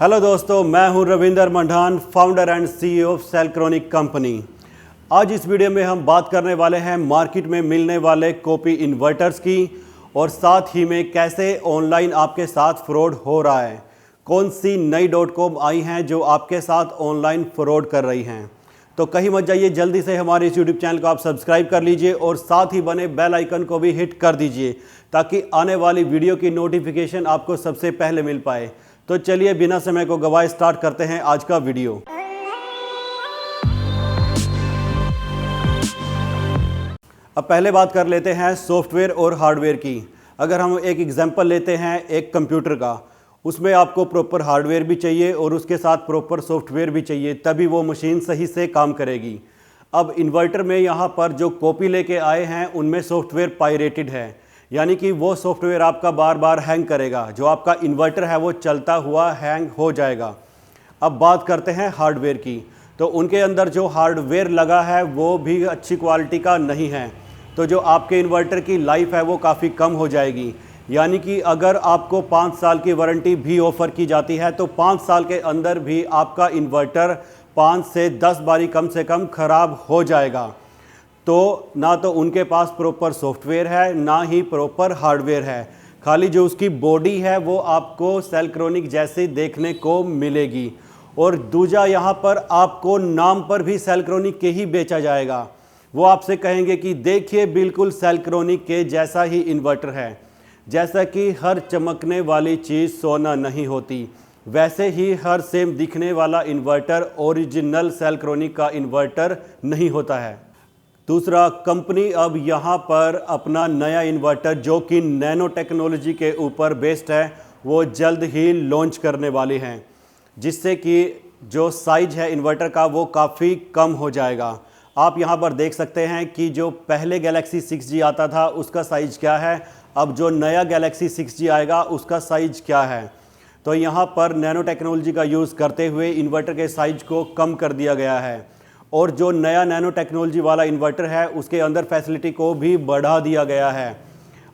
Hello दोस्तों, मैं हूं Ravinder Mandan, founder and CEO of Cellcronic company. आज इस वीडियो में हम बात करने वाले हैं मार्केट में मिलने वाले कॉपी इन्वर्टर्स की और साथ ही में कैसे ऑनलाइन आपके साथ फ्रॉड हो रहा है। कौन सी नई .com आई हैं जो आपके साथ ऑनलाइन फ्रॉड कर रही हैं। तो कहीं मत जाइए, जल्दी से हमारे इस यूट्यूब चैनल को आप सब्सक्राइब कर लीजिए और साथ ही बने बेल आइकन को भी हिट कर दीजिए ताकि आने वाली वीडियो की नोटिफिकेशन आपको सबसे पहले मिल पाए। तो चलिए बिना समय को गवाए स्टार्ट करते हैं आज का वीडियो। अब पहले बात कर लेते हैं सॉफ्टवेयर और हार्डवेयर की। अगर हम एक एग्जांपल लेते हैं एक कंप्यूटर का, उसमें आपको प्रॉपर हार्डवेयर भी चाहिए और उसके साथ प्रॉपर सॉफ्टवेयर भी चाहिए, तभी वो मशीन सही से काम करेगी। अब इन्वर्टर में यहाँ पर जो कॉपी लेके आए हैं उनमें सॉफ्टवेयर पायरेटेड है, यानी कि वो सॉफ्टवेयर आपका बार बार हैंग करेगा। जो आपका इन्वर्टर है वो चलता हुआ हैंग हो जाएगा। अब बात करते हैं हार्डवेयर की, तो उनके अंदर जो हार्डवेयर लगा है वो भी अच्छी क्वालिटी का नहीं है, तो जो आपके इन्वर्टर की लाइफ है वो काफ़ी कम हो जाएगी। यानी कि अगर आपको 5 साल की वारंटी भी ऑफ़र की जाती है तो 5 साल के अंदर भी आपका इन्वर्टर 5 से 10 बारी कम से कम ख़राब हो जाएगा। तो ना तो उनके पास प्रॉपर सॉफ्टवेयर है, ना ही प्रॉपर हार्डवेयर है। खाली जो उसकी बॉडी है वो आपको सेलक्रोनिक जैसी देखने को मिलेगी। और दूजा, यहाँ पर आपको नाम पर भी सेलक्रोनिक के ही बेचा जाएगा। वो आपसे कहेंगे कि देखिए बिल्कुल सेलक्रोनिक के जैसा ही इन्वर्टर है। जैसा कि हर चमकने वाली चीज़ सोना नहीं होती, वैसे ही हर सेम दिखने वाला इन्वर्टर ओरिजिनल सेलक्रोनिक का इन्वर्टर नहीं होता है। दूसरा, कंपनी अब यहाँ पर अपना नया इन्वर्टर जो कि नैनो टेक्नोलॉजी के ऊपर बेस्ड है वो जल्द ही लॉन्च करने वाली हैं, जिससे कि जो साइज है इन्वर्टर का वो काफ़ी कम हो जाएगा। आप यहाँ पर देख सकते हैं कि जो पहले गैलेक्सी 6G आता था उसका साइज क्या है, अब जो नया गैलेक्सी 6G आएगा उसका साइज क्या है। तो यहाँ पर नैनो टेक्नोलॉजी का यूज़ करते हुए इन्वर्टर के साइज को कम कर दिया गया है और जो नया नैनो टेक्नोलॉजी वाला इन्वर्टर है उसके अंदर फैसिलिटी को भी बढ़ा दिया गया है।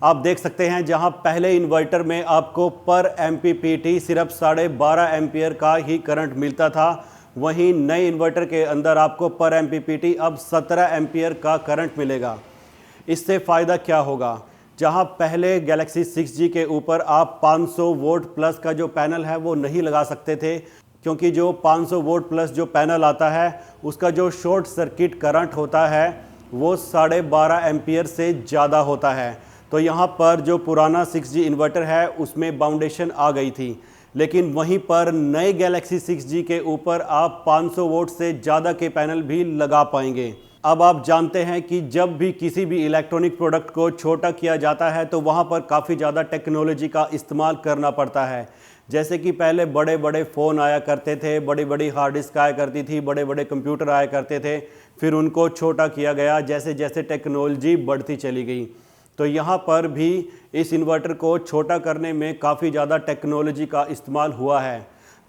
आप देख सकते हैं जहां पहले इन्वर्टर में आपको पर MPPT सिर्फ 12.5 एम्पियर का ही करंट मिलता था, वहीं नए इन्वर्टर के अंदर आपको पर MPPT अब 17 एम्पियर का करंट मिलेगा। इससे फ़ायदा क्या होगा, जहां पहले गैलेक्सी 6G के ऊपर आप 500 वोल्ट प्लस का जो पैनल है वो नहीं लगा सकते थे, क्योंकि जो 500 वोल्ट प्लस जो पैनल आता है उसका जो शॉर्ट सर्किट करंट होता है वो 12.5 एम्पियर से ज़्यादा होता है। तो यहाँ पर जो पुराना 6G इन्वर्टर है उसमें बाउंडेशन आ गई थी, लेकिन वहीं पर नए गैलेक्सी 6G के ऊपर आप 500 वोल्ट से ज़्यादा के पैनल भी लगा पाएंगे। अब आप जानते हैं कि जब भी किसी भी इलेक्ट्रॉनिक प्रोडक्ट को छोटा किया जाता है तो वहाँ पर काफ़ी ज़्यादा टेक्नोलॉजी का इस्तेमाल करना पड़ता है। जैसे कि पहले बड़े बड़े फ़ोन आया करते थे, बड़ी बड़ी हार्ड डिस्क आया करती थी, बड़े बड़े कंप्यूटर आया करते थे, फिर उनको छोटा किया गया जैसे जैसे टेक्नोलॉजी बढ़ती चली गई। तो यहाँ पर भी इस इन्वर्टर को छोटा करने में काफ़ी ज़्यादा टेक्नोलॉजी का इस्तेमाल हुआ है।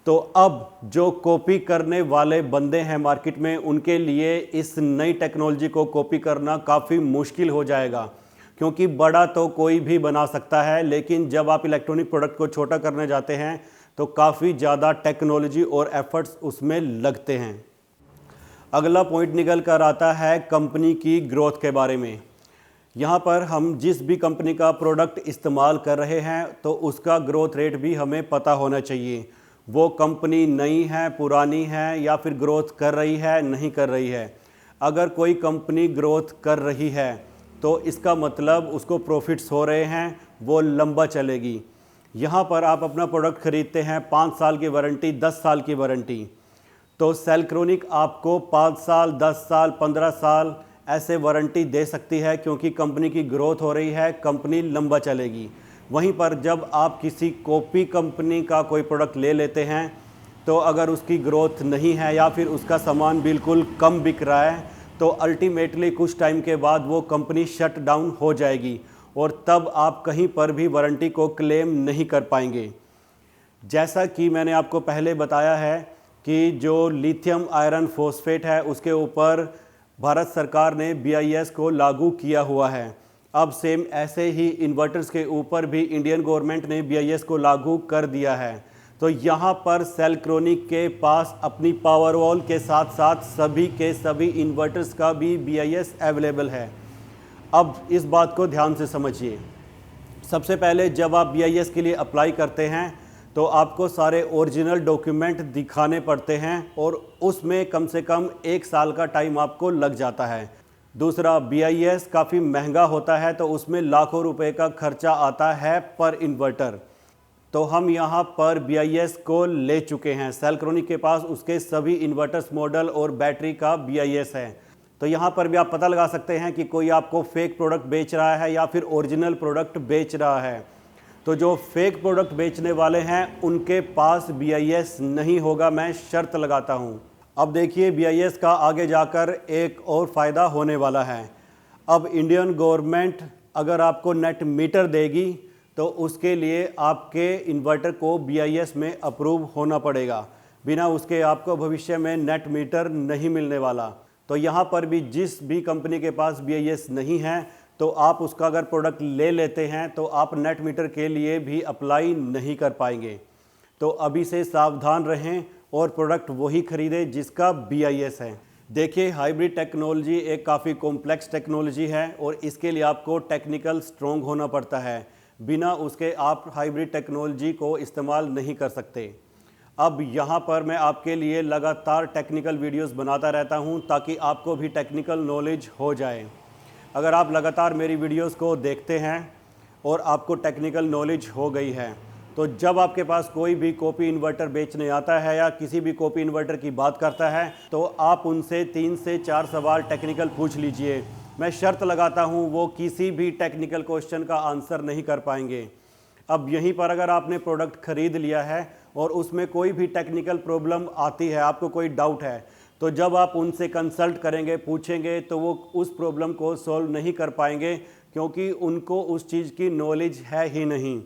तो अब जो कॉपी करने वाले बंदे हैं मार्केट में, उनके लिए इस नई टेक्नोलॉजी को कॉपी करना काफ़ी मुश्किल हो जाएगा, क्योंकि बड़ा तो कोई भी बना सकता है, लेकिन जब आप इलेक्ट्रॉनिक प्रोडक्ट को छोटा करने जाते हैं तो काफ़ी ज़्यादा टेक्नोलॉजी और एफर्ट्स उसमें लगते हैं। अगला पॉइंट निकल कर आता है कंपनी की ग्रोथ के बारे में। यहाँ पर हम जिस भी कंपनी का प्रोडक्ट इस्तेमाल कर रहे हैं तो उसका ग्रोथ रेट भी हमें पता होना चाहिए। वो कंपनी नई है, पुरानी है, या फिर ग्रोथ कर रही है, नहीं कर रही है। अगर कोई कंपनी ग्रोथ कर रही है तो इसका मतलब उसको प्रॉफिट्स हो रहे हैं, वो लंबा चलेगी। यहाँ पर आप अपना प्रोडक्ट ख़रीदते हैं, 5 साल की वारंटी, 10 साल की वारंटी, तो सेलक्रोनिक आपको 5 साल, 10 साल, 15 साल ऐसे वारंटी दे सकती है, क्योंकि कंपनी की ग्रोथ हो रही है, कंपनी लंबा चलेगी। वहीं पर जब आप किसी कॉपी कंपनी का कोई प्रोडक्ट ले लेते हैं तो अगर उसकी ग्रोथ नहीं है या फिर उसका सामान बिल्कुल कम बिक रहा है तो अल्टीमेटली कुछ टाइम के बाद वो कंपनी शट डाउन हो जाएगी और तब आप कहीं पर भी वारंटी को क्लेम नहीं कर पाएंगे। जैसा कि मैंने आपको पहले बताया है कि जो लिथियम आयरन फॉस्फेट है उसके ऊपर भारत सरकार ने BIS को लागू किया हुआ है। अब सेम ऐसे ही इन्वर्टर्स के ऊपर भी इंडियन गवर्नमेंट ने BIS को लागू कर दिया है। तो यहाँ पर सेलक्रोनिक के पास अपनी पावर वॉल के साथ साथ सभी के सभी इन्वर्टर्स का भी BIS अवेलेबल है। अब इस बात को ध्यान से समझिए। सबसे पहले जब आप BIS के लिए अप्लाई करते हैं तो आपको सारे ओरिजिनल डॉक्यूमेंट दिखाने पड़ते हैं और उसमें कम से कम 1 साल का टाइम आपको लग जाता है। दूसरा, BIS काफ़ी महंगा होता है तो उसमें लाखों रुपए का खर्चा आता है पर इन्वर्टर। तो हम यहाँ पर BIS को ले चुके हैं। सेलक्रोनिक के पास उसके सभी इन्वर्टर्स मॉडल और बैटरी का BIS है। तो यहाँ पर भी आप पता लगा सकते हैं कि कोई आपको फेक प्रोडक्ट बेच रहा है या फिर ओरिजिनल प्रोडक्ट बेच रहा है। तो जो फेक प्रोडक्ट बेचने वाले हैं उनके पास BIS नहीं होगा, मैं शर्त लगाता हूँ। अब देखिए BIS का आगे जाकर एक और फ़ायदा होने वाला है। अब इंडियन गवर्नमेंट अगर आपको नेट मीटर देगी तो उसके लिए आपके इन्वर्टर को BIS में अप्रूव होना पड़ेगा। बिना उसके आपको भविष्य में नेट मीटर नहीं मिलने वाला। तो यहाँ पर भी जिस भी कंपनी के पास BIS नहीं है तो आप उसका अगर प्रोडक्ट ले लेते हैं तो आप नेट मीटर के लिए भी अप्लाई नहीं कर पाएंगे। तो अभी से सावधान रहें और प्रोडक्ट वही खरीदें जिसका BIS है। देखिए, हाइब्रिड टेक्नोलॉजी एक काफ़ी कॉम्प्लेक्स टेक्नोलॉजी है और इसके लिए आपको टेक्निकल स्ट्रॉन्ग होना पड़ता है। बिना उसके आप हाइब्रिड टेक्नोलॉजी को इस्तेमाल नहीं कर सकते। अब यहाँ पर मैं आपके लिए लगातार टेक्निकल वीडियोस बनाता रहता हूँ ताकि आपको भी टेक्निकल नॉलेज हो जाए। अगर आप लगातार मेरी वीडियोस को देखते हैं और आपको टेक्निकल नॉलेज हो गई है तो जब आपके पास कोई भी कॉपी इन्वर्टर बेचने आता है या किसी भी कॉपी इन्वर्टर की बात करता है तो आप उनसे 3 से 4 सवाल टेक्निकल पूछ लीजिए। मैं शर्त लगाता हूँ वो किसी भी टेक्निकल क्वेश्चन का आंसर नहीं कर पाएंगे। अब यहीं पर अगर आपने प्रोडक्ट ख़रीद लिया है और उसमें कोई भी टेक्निकल प्रॉब्लम आती है, आपको कोई डाउट है, तो जब आप उनसे कंसल्ट करेंगे, पूछेंगे तो वो उस प्रॉब्लम को सॉल्व नहीं कर पाएंगे क्योंकि उनको उस चीज़ की नॉलेज है ही नहीं।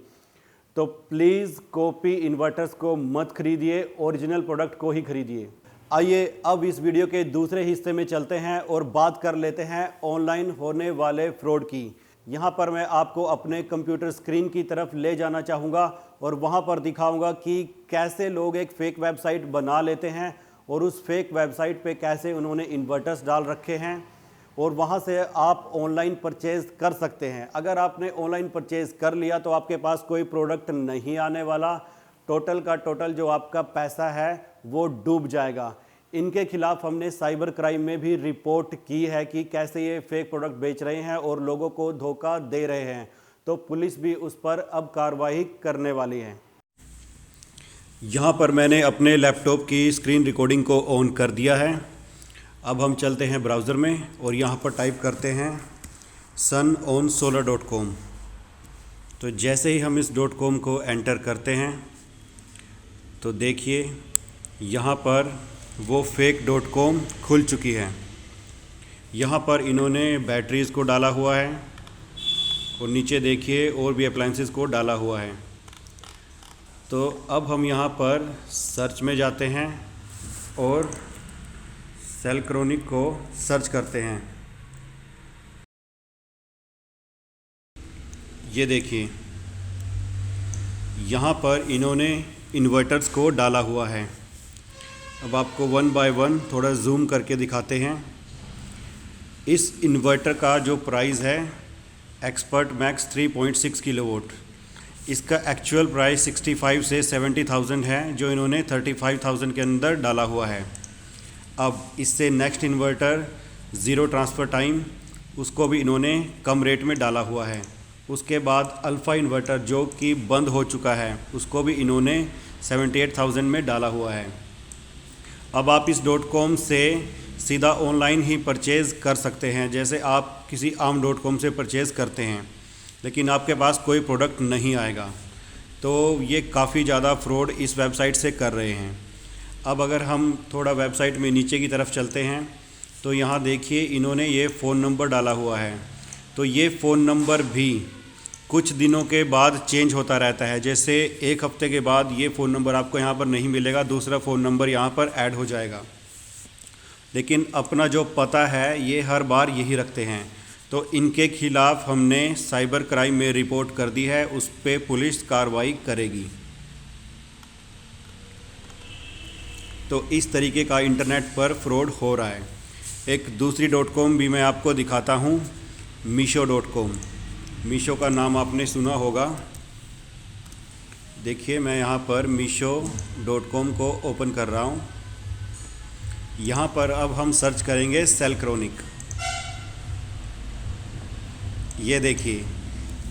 तो प्लीज़ कॉपी इन्वर्टर्स को मत खरीदिए, ओरिजिनल प्रोडक्ट को ही खरीदिए। आइए अब इस वीडियो के दूसरे हिस्से में चलते हैं और बात कर लेते हैं ऑनलाइन होने वाले फ्रॉड की। यहाँ पर मैं आपको अपने कंप्यूटर स्क्रीन की तरफ ले जाना चाहूँगा और वहाँ पर दिखाऊँगा कि कैसे लोग एक फ़ेक वेबसाइट बना लेते हैं और उस फेक वेबसाइट पे कैसे उन्होंने इन्वर्टर्स डाल रखे हैं और वहाँ से आप ऑनलाइन परचेज़ कर सकते हैं। अगर आपने ऑनलाइन परचेज़ कर लिया तो आपके पास कोई प्रोडक्ट नहीं आने वाला, टोटल का टोटल जो आपका पैसा है वो डूब जाएगा। इनके खिलाफ हमने साइबर क्राइम में भी रिपोर्ट की है कि कैसे ये फेक प्रोडक्ट बेच रहे हैं और लोगों को धोखा दे रहे हैं। तो पुलिस भी उस पर अब कार्रवाई करने वाली है। यहाँ पर मैंने अपने लैपटॉप की स्क्रीन रिकॉर्डिंग को ऑन कर दिया है। अब हम चलते हैं ब्राउज़र में और यहाँ पर टाइप करते हैं sunonsolar.com। तो जैसे ही हम इस .com को एंटर करते हैं तो देखिए यहाँ पर वो फेक .com खुल चुकी है। यहाँ पर इन्होंने बैटरीज़ को डाला हुआ है और नीचे देखिए और भी अप्लायंसेस को डाला हुआ है। तो अब हम यहाँ पर सर्च में जाते हैं और सेलक्रोनिक को सर्च करते हैं। ये देखिए यहाँ पर इन्होंने इन्वर्टर्स को डाला हुआ है। अब आपको 1 बाय 1 थोड़ा जूम करके दिखाते हैं। इस इन्वर्टर का जो प्राइस है एक्सपर्ट मैक्स 3.6 किलोवाट, इसका एक्चुअल प्राइस 65 से 70,000 है जो इन्होंने 35,000 के अंदर डाला हुआ है। अब इससे next inverter zero transfer time, उसको भी इन्होंने कम रेट में डाला हुआ है। उसके बाद अल्फ़ा इन्वर्टर जो कि बंद हो चुका है उसको भी इन्होंने 78,000 में डाला हुआ है। अब आप इस .com से सीधा ऑनलाइन ही परचेज़ कर सकते हैं, जैसे आप किसी आम .com से परचेज़ करते हैं, लेकिन आपके पास कोई प्रोडक्ट नहीं आएगा। तो ये काफ़ी ज़्यादा फ्रॉड इस वेबसाइट से कर रहे हैं। अब अगर हम थोड़ा वेबसाइट में नीचे की तरफ चलते हैं तो यहाँ देखिए इन्होंने ये फ़ोन नंबर डाला हुआ है। तो ये फ़ोन नंबर भी कुछ दिनों के बाद चेंज होता रहता है। जैसे 1 हफ्ते के बाद ये फ़ोन नंबर आपको यहाँ पर नहीं मिलेगा, दूसरा फ़ोन नंबर यहाँ पर ऐड हो जाएगा, लेकिन अपना जो पता है ये हर बार यही रखते हैं। तो इनके खिलाफ़ हमने साइबर क्राइम में रिपोर्ट कर दी है, उस पर पुलिस कार्रवाई करेगी। तो इस तरीके का इंटरनेट पर फ्रॉड हो रहा है। एक दूसरी .com भी मैं आपको दिखाता हूँ, मीशो.com। मीशो का नाम आपने सुना होगा। देखिए मैं यहाँ पर मीशो.com को ओपन कर रहा हूँ। यहाँ पर अब हम सर्च करेंगे सेलक्रोनिक। ये देखिए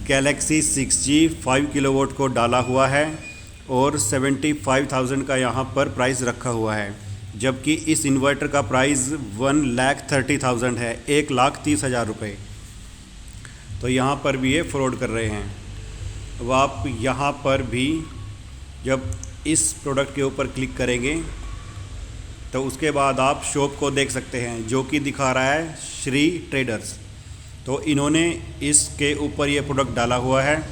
गैलेक्सी 6G 5 किलोवाट को डाला हुआ है और 75,000 का यहाँ पर प्राइस रखा हुआ है, जबकि इस इन्वर्टर का प्राइस 1,30,000 है, 1,30,000 रुपये। तो यहाँ पर भी ये फ्रॉड कर रहे हैं। अब आप यहाँ पर भी जब इस प्रोडक्ट के ऊपर क्लिक करेंगे तो उसके बाद आप शॉप को देख सकते हैं, जो कि दिखा रहा है श्री ट्रेडर्स। तो इन्होंने इसके ऊपर ये प्रोडक्ट डाला हुआ है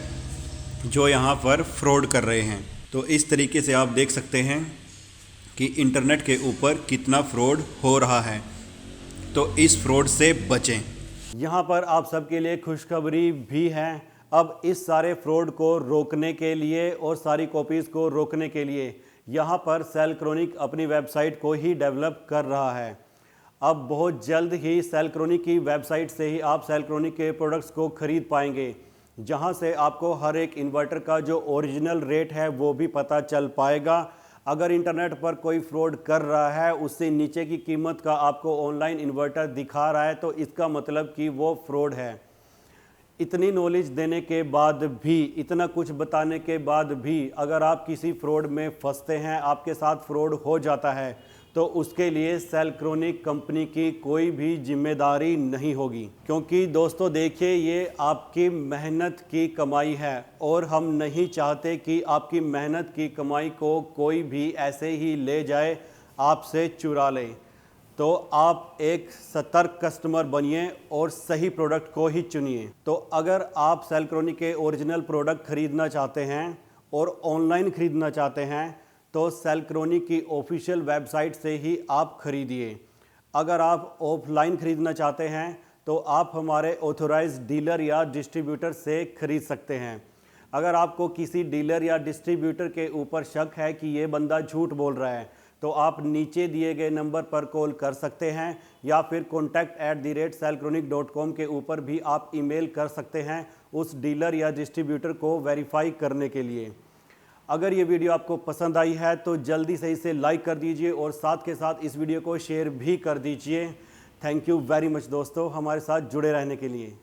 जो यहाँ पर फ्रॉड कर रहे हैं। तो इस तरीके से आप देख सकते हैं कि इंटरनेट के ऊपर कितना फ्रॉड हो रहा है। तो इस फ्रॉड से बचें। यहाँ पर आप सबके लिए खुशखबरी भी है। अब इस सारे फ्रॉड को रोकने के लिए और सारी कॉपीज़ को रोकने के लिए यहाँ पर सेलक्रोनिक अपनी वेबसाइट को ही डेवलप कर रहा है। अब बहुत जल्द ही सेलक्रोनिक की वेबसाइट से ही आप सेलक्रोनिक के प्रोडक्ट्स को ख़रीद पाएंगे, जहां से आपको हर एक इन्वर्टर का जो ओरिजिनल रेट है वो भी पता चल पाएगा। अगर इंटरनेट पर कोई फ्रॉड कर रहा है, उससे नीचे की कीमत का आपको ऑनलाइन इन्वर्टर दिखा रहा है, तो इसका मतलब कि वो फ्रॉड है। इतनी नॉलेज देने के बाद भी, इतना कुछ बताने के बाद भी अगर आप किसी फ्रॉड में फंसते हैं, आपके साथ फ्रॉड हो जाता है, तो उसके लिए सेलक्रोनिक कंपनी की कोई भी जिम्मेदारी नहीं होगी। क्योंकि दोस्तों देखिए, ये आपकी मेहनत की कमाई है और हम नहीं चाहते कि आपकी मेहनत की कमाई को कोई भी ऐसे ही ले जाए, आपसे चुरा ले। तो आप एक सतर्क कस्टमर बनिए और सही प्रोडक्ट को ही चुनिए। तो अगर आप सेलक्रोनिक के ओरिजिनल प्रोडक्ट खरीदना चाहते हैं और ऑनलाइन खरीदना चाहते हैं, तो सेलक्रोनिक की ऑफिशियल वेबसाइट से ही आप खरीदिए। अगर आप ऑफलाइन खरीदना चाहते हैं तो आप हमारे ऑथोराइज्ड डीलर या डिस्ट्रीब्यूटर से खरीद सकते हैं। अगर आपको किसी डीलर या डिस्ट्रीब्यूटर के ऊपर शक है कि ये बंदा झूठ बोल रहा है, तो आप नीचे दिए गए नंबर पर कॉल कर सकते हैं या फिर contact@सेलक्रोनिक.com के ऊपर भी आप ईमेल कर सकते हैं उस डीलर या डिस्ट्रीब्यूटर को वेरीफाई करने के लिए। अगर ये वीडियो आपको पसंद आई है तो जल्दी से इसे लाइक कर दीजिए और साथ के साथ इस वीडियो को शेयर भी कर दीजिए। थैंक यू वेरी मच दोस्तों, हमारे साथ जुड़े रहने के लिए।